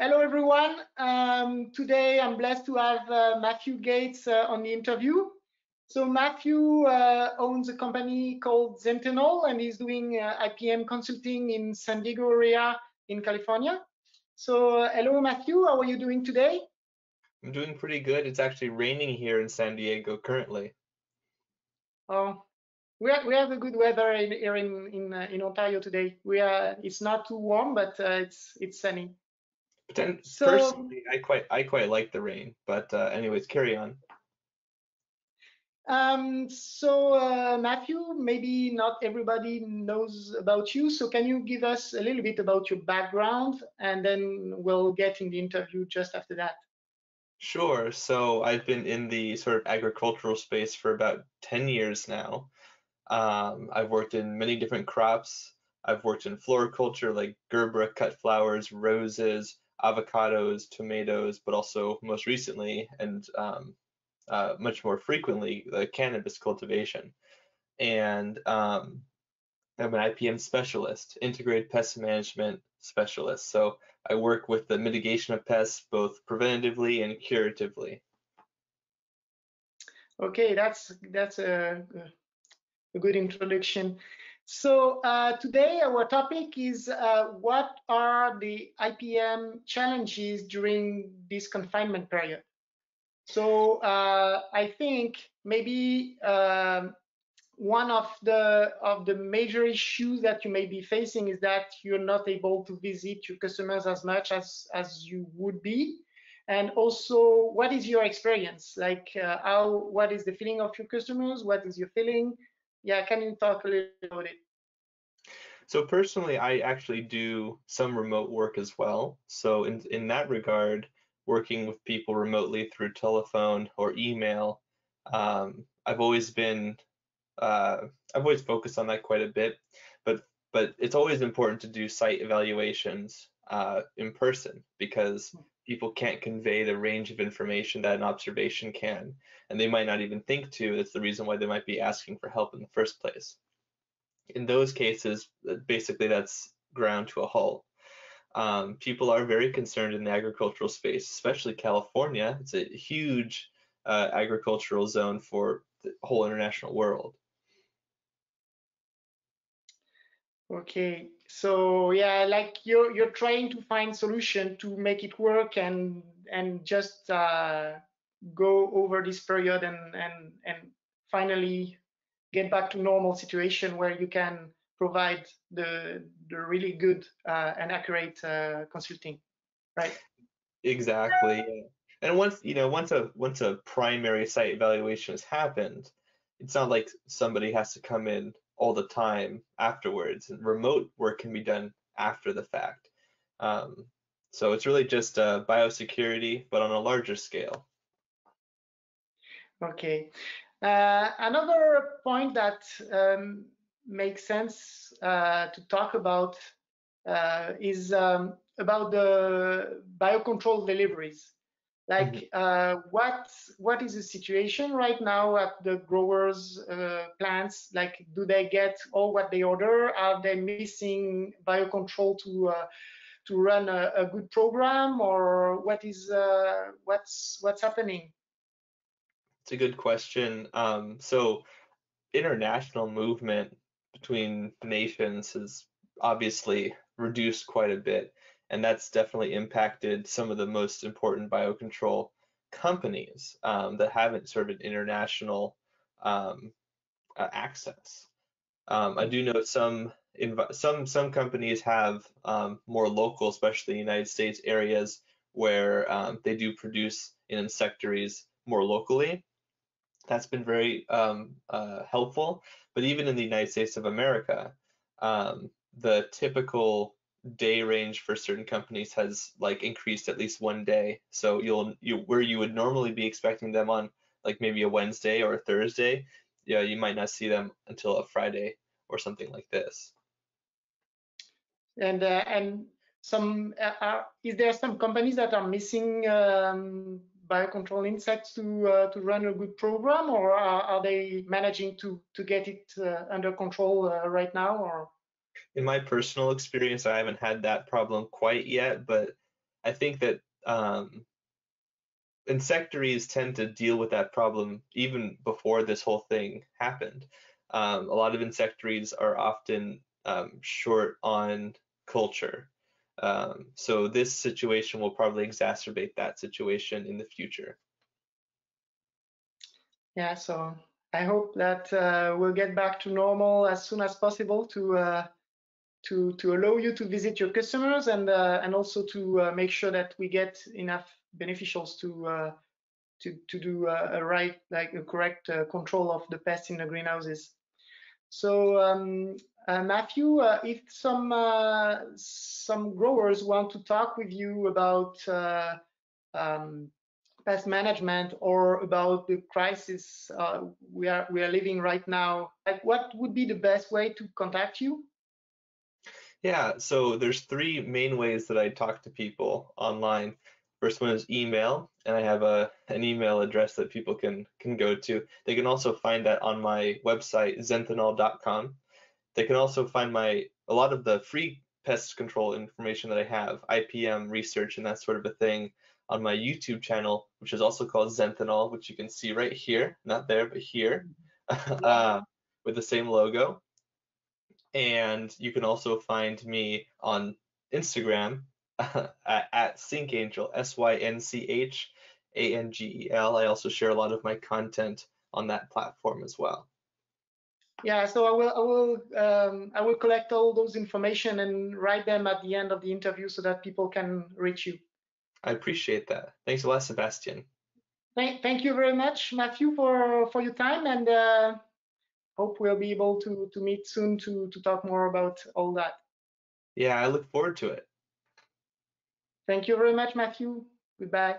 Hello, everyone. Today, I'm blessed to have Matthew Gates on the interview. So Matthew owns a company called Zenthanol and he's doing IPM consulting in San Diego area in California. So hello, Matthew. How are you doing today? I'm doing pretty good. It's actually raining here in San Diego currently. Oh, we have a good weather here in Ontario today. It's not too warm, but it's sunny. Personally, I quite like the rain, but anyways, carry on. Matthew, maybe not everybody knows about you, so can you give us a little bit about your background, and then we'll get in the interview just after that. Sure. So I've been in the sort of agricultural space for about 10 years now. I've worked in many different crops. I've worked in floriculture like gerbera, cut flowers, roses, avocados, tomatoes, but also most recently and much more frequently, cannabis cultivation. And I'm an IPM specialist, integrated pest management specialist. So I work with the mitigation of pests both preventatively and curatively. Okay, that's a good introduction. So today our topic is what are the IPM challenges during this confinement period? So I think maybe one of the major issues that you may be facing is that you're not able to visit your customers as much as you would be. And also, what is your experience? Like, what is the feeling of your customers? What is your feeling? Yeah, can you talk a little about it? So personally, I actually do some remote work as well. So in that regard, working with people remotely through telephone or email, I've always been I've always focused on that quite a bit, but it's always important to do site evaluations in person because people can't convey the range of information that an observation can, and they might not even think to. That's the reason why they might be asking for help in the first place. In those cases, basically that's ground to a halt. People are very concerned in the agricultural space, especially California. It's a huge agricultural zone for the whole international world. Okay, so yeah, like you're trying to find solution to make it work and just go over this period and finally get back to normal situation where you can provide the really good and accurate consulting, right? Exactly. Yeah. And once a primary site evaluation has happened, it's not like somebody has to come in all the time afterwards. And remote work can be done after the fact. Um, so it's really just biosecurity, but on a larger scale. Okay. Another point that makes sense to talk about is about the biocontrol deliveries. Like, what is the situation right now at the growers' plants? Like, do they get all what they order? Are they missing biocontrol to run a good program, or what's happening? It's a good question. So international movement between nations has obviously reduced quite a bit, and that's definitely impacted some of the most important biocontrol companies that haven't sort of an international um, access. I do know some companies have more local, especially United States areas where they do produce in insectaries more locally. That's been very helpful. But even in the United States of America, the typical day range for certain companies has like increased at least one day. So where you would normally be expecting them on like maybe a Wednesday or a Thursday, yeah, you might not see them until a Friday or something like this. And is there some companies that are missing biocontrol insects to run a good program, or are they managing to get it under control right now? Or In my personal experience, I haven't had that problem quite yet, but I think that insectaries tend to deal with that problem even before this whole thing happened. A lot of insectaries are often short on culture. So this situation will probably exacerbate that situation in the future. Yeah, so I hope that we'll get back to normal as soon as possible to allow you to visit your customers and also to make sure that we get enough beneficials to do a correct control of the pests in the greenhouses. So Matthew, if some growers want to talk with you about pest management or about the crisis we are living right now, like what would be the best way to contact you? Yeah, so there's three main ways that I talk to people online. First one is email, and I have an email address that people can go to. They can also find that on my website, zenthanol.com. They can also find a lot of the free pest control information that I have, IPM research and that sort of a thing, on my YouTube channel, which is also called Zenthanol, which you can see right here, not there, but here, with the same logo. And you can also find me on Instagram at SyncAngel, SYNCHANGEL. I also share a lot of my content on that platform as well. Yeah, so I will collect all those information and write them at the end of the interview so that people can reach you. I appreciate that. Thanks a lot, Sébastien. Thank you very much, Matthew, for your time, and hope we'll be able to meet soon to talk more about all that. Yeah, I look forward to it. Thank you very much, Matthew. Goodbye.